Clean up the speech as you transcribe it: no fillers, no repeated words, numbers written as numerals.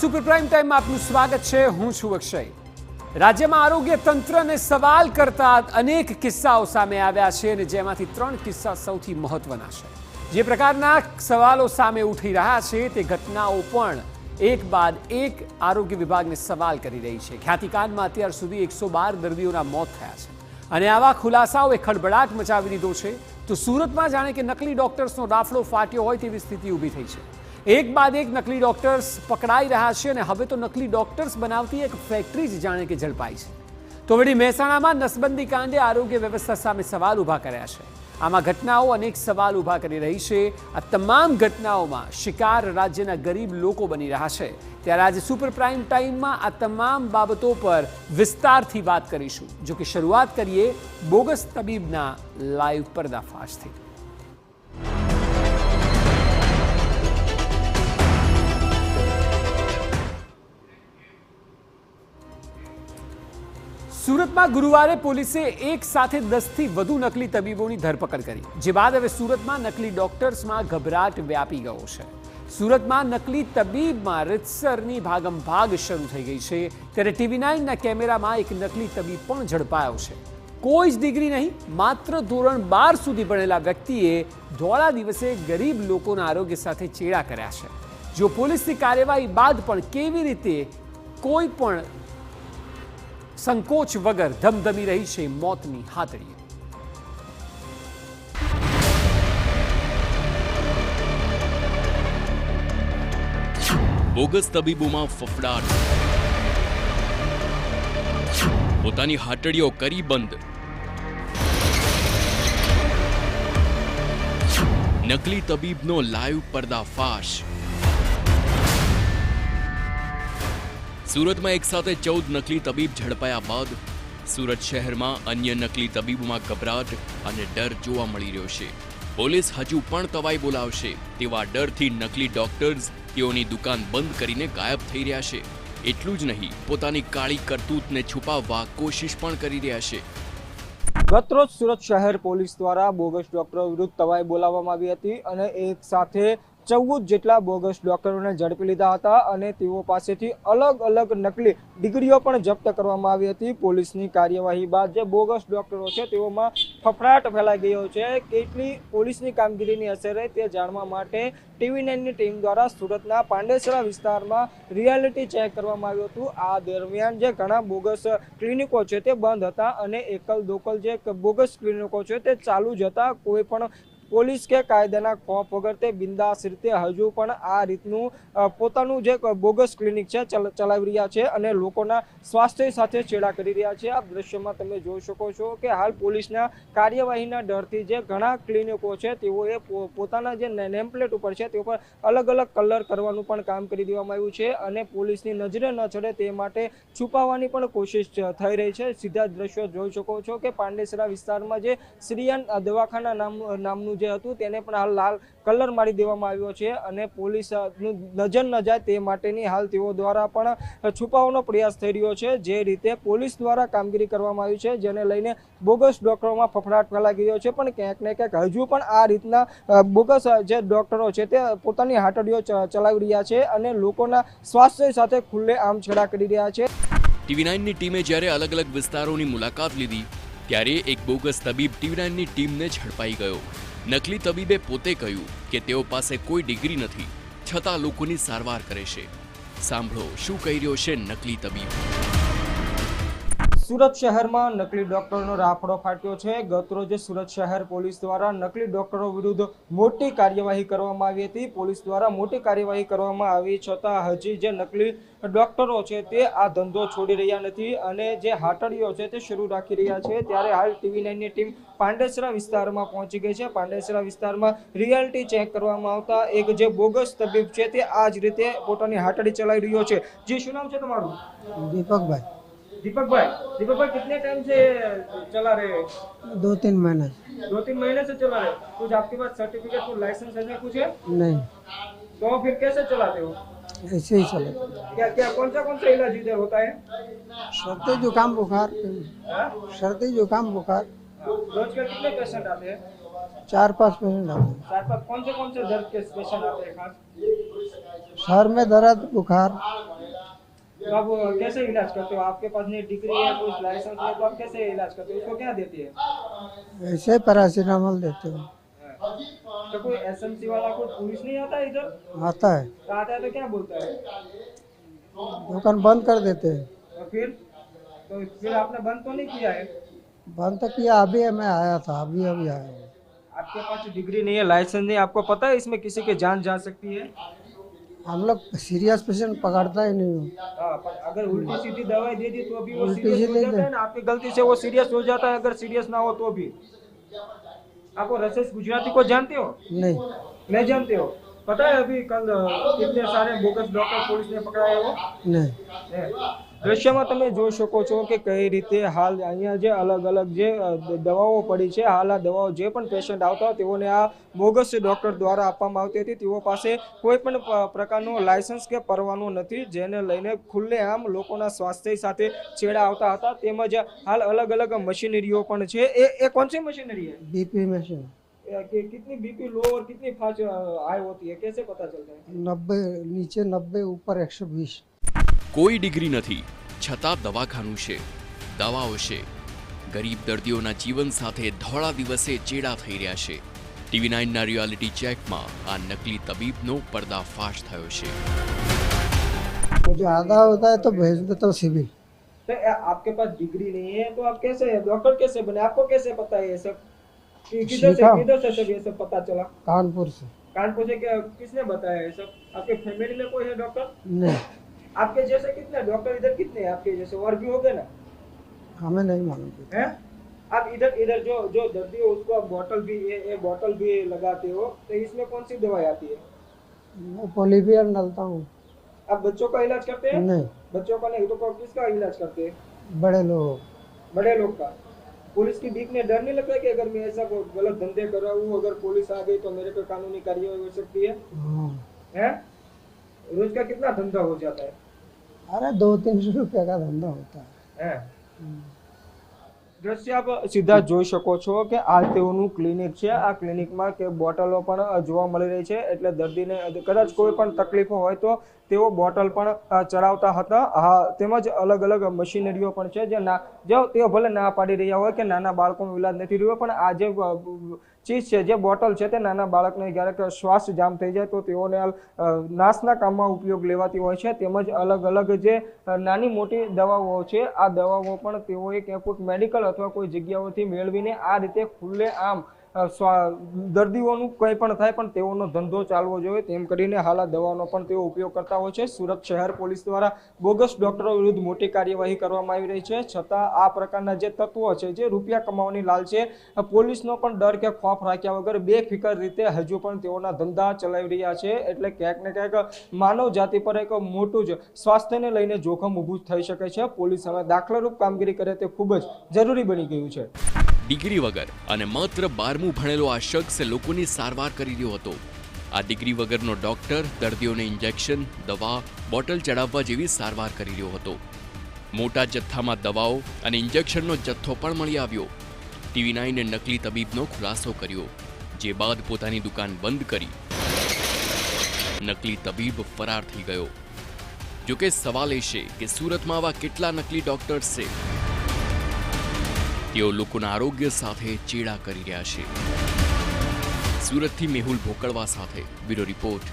Super prime ટાઈમમાં આપનું સ્વાગત છે। હું છું અક્ષય। રાજ્યમાં આરોગ્ય તંત્રને સવાલ કરતા અનેક કિસ્સાઓ સામે આવ્યા છે અને જેમાંથી 3 કિસ્સા સૌથી મહત્વના છે। જે પ્રકારના સવાલો સામે ઉઠી રહ્યા છે તે ઘટનાઓ પણ એક બાદ એક આરોગ્ય વિભાગને સવાલ કરી રહી છે। ખ્યાતિકાંડમાં અત્યાર સુધી 112 દર્દીઓના મોત થયા છે અને આવા ખુલાસાઓએ ખળભળાટ મચાવી દીધો છે। તો સુરતમાં જાણે કે નકલી ડોક્ટર્સનો રાફડો ફાટ્યો હોય તેવી સ્થિતિ ઊભી થઈ છે। એક બાદ એક નકલી ડોક્ટર્સ પકડાઈ રહ્યા છે અને હવે તો નકલી ડોક્ટર્સ બનાવતી એક ફેક્ટરી જ જાણે કે ઝડપાઈ છે। તો વળી મહેસાણામાં નસબંધી કાંડે આરોગ્ય વ્યવસ્થા સામે સવાલ ઊભા કર્યા છે। આમાં ઘટનાઓ અનેક સવાલ ઊભા કરી રહી છે। આ તમામ ઘટનાઓમાં શિકાર રાજ્યના ગરીબ લોકો બની રહ્યા છે। ત્યારે આજે સુપર પ્રાઇમ ટાઈમમાં આ તમામ બાબતો પર વિસ્તારથી વાત કરીશું। જો કે શરૂઆત કરીએ બોગસ તબીબના લાઈવ પર્દાફાશથી। સુરતમાં ગુરુવારે પોલીસે એક સાથે 10થી વધુ નકલી તબીબોની ધરપકડ કરી, જે બાદ હવે સુરતમાં નકલી ડોક્ટર્સમાં ગભરાટ વ્યાપી ગયો છે। સુરતમાં નકલી તબીબમાં રીતસરની ભાગમભાગ શરૂ થઈ ગઈ છે। ત્યારે TV9ના કેમેરામાં એક નકલી તબીબ પણ ઝડપાયો છે। કોઈ જ ડિગ્રી નહીં, માત્ર ધોરણ 12 સુધી ભણેલા વ્યક્તિએ ધોળા દિવસે ગરીબ લોકોના આરોગ્ય સાથે ચેડા કર્યા છે। જો પોલીસની કાર્યવાહી બાદ પણ કેવી રીતે કોઈ પણ સંકોચ વગર ધમધમી રહી છે મોતની હાથડીએ। બોગસ તબીબોમાં ફફડાટ, પોતાની હાથડીઓ કરી બંધ, નકલી તબીબનો લાઈવ પર્દાફાશ। સુરતમાં એક સાથે 14 નકલી તબીબ ઝડપાયા બાદ સુરત શહેરમાં અન્ય નકલી તબીબોમાં ગભરાટ અને ડર જોવા મળી રહ્યો છે। પોલીસ હજુ પણ તવાઈ બોલાવશે તેવા ડરથી નકલી ડોક્ટર્સ તેઓની દુકાન બંધ કરીને ગાયબ થઈ રહ્યા છે। એટલું જ નહીં, પોતાની કાળી કરતૂતને છુપાવવા કોશિશ પણ કરી રહ્યા છે। ગતરોજ સુરત શહેર પોલીસ દ્વારા બોગસ ડોક્ટરો વિરુદ્ધ તવાઈ બોલાવવામાં આવી હતી અને એક સાથે 14 જેટલા બોગસ ડોક્ટરોને ઝડપી લીધા હતા અને તેઓ પાસેથી અલગ અલગ નકલી ડિગ્રીઓ પણ જપ્ત કરવામાં આવી હતી। પોલીસની કાર્યવાહી બાદ જે બોગસ ડોક્ટરો છે તેઓમાં ફફડાટ ફેલાઈ ગયો છે। કેટલી પોલીસની કામગીરીની અસર રહી તે જાણવા માટે TV9ની ટીમ દ્વારા સુરતના પાંડેસરા વિસ્તારમાં રિયાલિટી ચેક કરવામાં આવ્યું હતું। આ દરમિયાન જે ઘણા બોગસ ક્લિનિકો છે તે બંધ હતા અને એકલ દોકલ જે બોગસ ક્લિનિકો છે તે ચાલુ જ હતા। કોઈ પણ પોલીસ કે કાયદાના ખોફ વગર તે બિંદાસ રીતે હજુ પણ આ રીતનું પોતાનું જે બોગસ ક્લિનિક છે ચલાવી રહ્યા છે અને લોકોના સ્વાસ્થ્ય સાથે છેડા કરી રહ્યા છે। આ દ્રશ્યમાં તમે જોઈ શકો છો કે હાલ પોલીસના કાર્યવાહીના ડરથી જે ઘણા ક્લિનિકો છે તેઓએ પોતાના જે નેમપ્લેટ ઉપર છે તે ઉપર અલગ અલગ કલર કરવાનું પણ કામ કરી દેવામાં આવ્યું છે અને પોલીસની નજરે ન ચડે તે માટે છુપાવવાની પણ કોશિશ થઈ રહી છે। સીધા દ્રશ્યો જોઈ શકો છો કે પાંડેસરા વિસ્તારમાં જે શ્રીયાન દવાખાના નામનું જે હતું તેને પણ હાલ લાલ કલર મારી દેવામાં આવ્યો છે અને પોલીસ નજર ન જાય તે માટેની હાલ તેઓ દ્વારા પણ છુપાવવાનો પ્રયાસ થઈ રહ્યો છે। જે રીતે પોલીસ દ્વારા કામગીરી કરવામાં આવી છે જેને લઈને બોગસ ડોક્ટરોમાં ફફડાટ ફેલાઈ ગયો છે, પણ ક્યાંક ને ક્યાંક હજુ પણ આ રીતના બોગસ જે ડોક્ટરો છે તે પોતાની હાથડીઓ ચલાવી રહ્યા છે અને લોકોના સ્વાસ્થ્ય સાથે ખુલ્લે આમ છેડા કરી રહ્યા છે। TV9ની ટીમે જ્યારે અલગ અલગ વિસ્તારોની મુલાકાત લીધી ત્યારે એક બોગસ તબીબ TV9ની ટીમને ઝડપાઈ ગયો। નકલી તબીબે પોતે કહ્યું કે તેઓ પાસે કોઈ ડિગ્રી નથી, છતાં લોકોની સારવાર કરે છે। સાંભળો શું કહી રહ્યો છે નકલી તબીબ। સુરત શહેરમાં નકલી ડોક્ટરનો રાફડો ફાટ્યો છે। ગતરોજ સુરત શહેર પોલીસ દ્વારા નકલી ડોક્ટરો વિરુદ્ધ મોટી કાર્યવાહી કરવામાં આવી હતી। પોલીસ દ્વારા મોટી કાર્યવાહી કરવામાં આવી છતાં હજી જે નકલી ડોક્ટરો છે તે આ ધંધો છોડી રહ્યા નથી અને જે હાથડીઓ છે તે શરૂ રાખી રહ્યા છે। ત્યારે હાલ TV9ની ટીમ પાંડેસરા વિસ્તારમાં પહોંચી ગઈ છે। પાંડેસરા વિસ્તારમાં રિયાલિટી ચેક કરવામાં આવતા એક જે બોગસ તબીબ છે તે આ જ રીતે પોતાની હાથડી ચલાવી રહ્યો છે। જી, શું નામ છે તમારું? दीपक भाई, कितने टाइम से चला रहे हैं? 2-3 महीने। 2-3 महीने से चला रहे? कुछ आपके पास सर्टिफिकेट और लाइसेंस है कुछ है? नहीं, तो फिर कैसे चलाते हो? ऐसे ही चले। क्या क्या कौन सा इलाज इधर होता है? सर्दी जुकाम बुखार, सर्दी जुकाम बुखार। रोज के कितने पेशेंट आते हैं? 4-5 पेशेंट आते हैं। 4-5 कौन से दर्द के पेशेंट आते हैं खास? सर में दर्द बुखार तो आप कैसे इलाज करते हो? आपके पास नहीं डिग्री है, कुछ लाइसेंस है, तो आप कैसे इलाज करते हो? इसको क्या देती है? ऐसे पैरासीटामोल देते हो। तो कोई एसएमसी वाला कोई पुलिस नहीं आता है इधर? आता है, तो आता है तो क्या बोलता है? दुकान बंद कर देते हैं। और फिर आपने बंद तो नहीं किया है? बंद तो किया, अभी मैं आया था, अभी आया हूँ। आपके पास डिग्री नहीं है, लाइसेंस नहीं, आपको पता है इसमें किसी की जान जा सकती है? हम लोग सीरियस पेशेंट पकड़ता ही नहीं हूँ। पर अगर उल्टी सीधी दवाई दे दी तो भी वो उल्टी सीरियस हो सीधी जाता है ना, आपकी गलती से वो सीरियस हो जाता है, अगर सीरियस ना हो तो भी। आपको रसेश गुजराती को जानते हो? नहीं जानते हो? पता है अभी कल कितने सारे बोगस डॉक्टर पुलिस ने पकड़ाए हो? नहीं। દ્રશ્યમાં તમે જોઈ શકો છો કે કઈ રીતે હાલ અહીંયા જે અલગ અલગ જે દવાઓ પડી છે, હાલ આ દવાઓ જે પણ પેશન્ટ આવતા હોય તેઓને આ બોગસ ડોક્ટર દ્વારા આપવામાં આવતી હતી. તેઓ પાસે કોઈ પણ પ્રકારનો લાયસન્સ કે પરવાનો નથી, જેને લઈને ખુલ્લેઆમ લોકોના સ્વાસ્થ્ય સાથે છેડા આવતા હતા. તેમજ હાલ અલગ અલગ મશીનરીઓ પણ છે. એ कौन सी मशीनरी है? BP machine. कितनी बीपी लो और कितनी फास्ट हाई होती है, कैसे पता चलता है? 90 नीचे 90 ऊपर 120। કોઈ ડિગ્રી નથી છતાં દવાખાનું છે, દવાઓ છે. ગરીબ દર્દીઓના જીવન સાથે ધોળા દિવસે ચેડા થઈ રહ્યા છે. TV9ના રિયાલિટી ચેકમાં આ નકલી તબીબનો પર્દાફાશ થયો છે. मुझे आधा होता है तो भेज देता हूँ सिविल। तो आपके पास डिग्री नहीं है तो आप कैसे डॉक्टर कैसे बने? आपको कैसे पता है ये सब? किधर से सब ये सब पता चला? कानपुर से। कानपुर से किसने बताया ये सब? आपके फैमिली में कोई है डॉक्टर? नहीं, आपके जैसे कितने डॉक्टर इधर कितने हैं आपके जैसे? और भी हो गए ना? हमें नहीं मालूम। हैं? आप इधर जो दर्दी हो उसको आप बोतल भी ये बोतल भी लगाते हो, तो इसमें कौन सी दवाई आती है? मैं पोलिवियर डालता हूँ। आप बच्चों का इलाज करते हैं? नहीं, बच्चों का नहीं तो किसका इलाज करते हैं? बड़े लोग। बड़े लोग का। पुलिस की बीक में डर नहीं लगता कि अगर मैं ऐसा गलत धंधे कर रहा हूँ, अगर पुलिस आ गई तो मेरे पे कानूनी कार्यवाही हो सकती है? हाँ। हैं? रोज का कितना धंधा हो जाता है? अरे 200-300 रुपया का धंधा होता है। हैं? દ્રશ્ય આપ સીધા જોઈ શકો છો કે આ તેઓનું ક્લિનિક છે. આ ક્લિનિકમાં કે બોટલો પણ જોવા મળી રહી છે, એટલે દર્દીને કદાચ કોઈ પણ તકલીફો હોય તો તેઓ બોટલ પણ ચડાવતા હતા. હા, તેમજ અલગ અલગ મશીનરીઓ પણ છે જે તેઓ ભલે ના પાડી રહ્યા હોય કે નાના બાળકોનો ઇલાજ નથી રહ્યો, પણ આ જે ચીજ છે, જે બોટલ છે, તે નાના બાળકને ક્યારેક શ્વાસ જામ થઈ જાય તો તેઓને નાશના કામમાં ઉપયોગ લેવાતી હોય છે. તેમજ અલગ અલગ જે નાની મોટી દવાઓ છે, આ દવાઓ પણ તેઓએ ક્યાંક મેડિકલ અથવા કોઈ જગ્યાઓથી મેળવીને આ રીતે ખુલ્લે આમ દર્દીઓનું કંઈ પણ થાય પણ તેઓનો ધંધો ચાલવો જોઈએ તેમ કરીને હાલ આ દવાનો પણ તેઓ ઉપયોગ કરતા હોય છે. સુરત શહેર પોલીસ દ્વારા બોગસ ડોક્ટરો વિરુદ્ધ મોટી કાર્યવાહી કરવામાં આવી રહી છે. છતાં આ પ્રકારના જે તત્વો છે, જે રૂપિયા કમાવાની લાલચે પોલીસનો પણ ડર કે ખોફ રાખ્યા વગર બેફિકર રીતે હજુ પણ તેઓના ધંધા ચલાવી રહ્યા છે. એટલે ક્યાંક ને ક્યાંક માનવ જાતિ પર એક મોટું જ સ્વાસ્થ્યને લઈને જોખમ ઊભું થઈ શકે છે. પોલીસ હવે દાખલારૂપ કામગીરી કરે તે ખૂબ જ જરૂરી બની ગયું છે. ડિગ્રી વગર અને માત્ર 12મું ભણેલો આ શખ્સ લોકોની સારવાર કરી રહ્યો હતો. આ ડિગ્રી વગરનો ડોક્ટર દર્દીઓને ઇન્જેક્શન, દવા, બોટલ ચડાવવા જેવી સારવાર કરી રહ્યો હતો. મોટા જથ્થામાં દવાઓ અને ઇન્જેક્શનનો જથ્થો પણ મળી આવ્યો. TV9એ નકલી તબીબનો ખુલાસો કર્યો, જે બાદ પોતાની દુકાન બંધ કરી નકલી તબીબ ફરાર થઈ ગયો. જોકે સવાલ એ છે કે સુરતમાં આવા કેટલા નકલી ડોક્ટર્સ છે? તેઓ લોકોના આરોગ્ય સાથે ચેડા કરી રહ્યા છે. સુરતથી મેહુલ ભોકળવા સાથે બ્યુરો રિપોર્ટ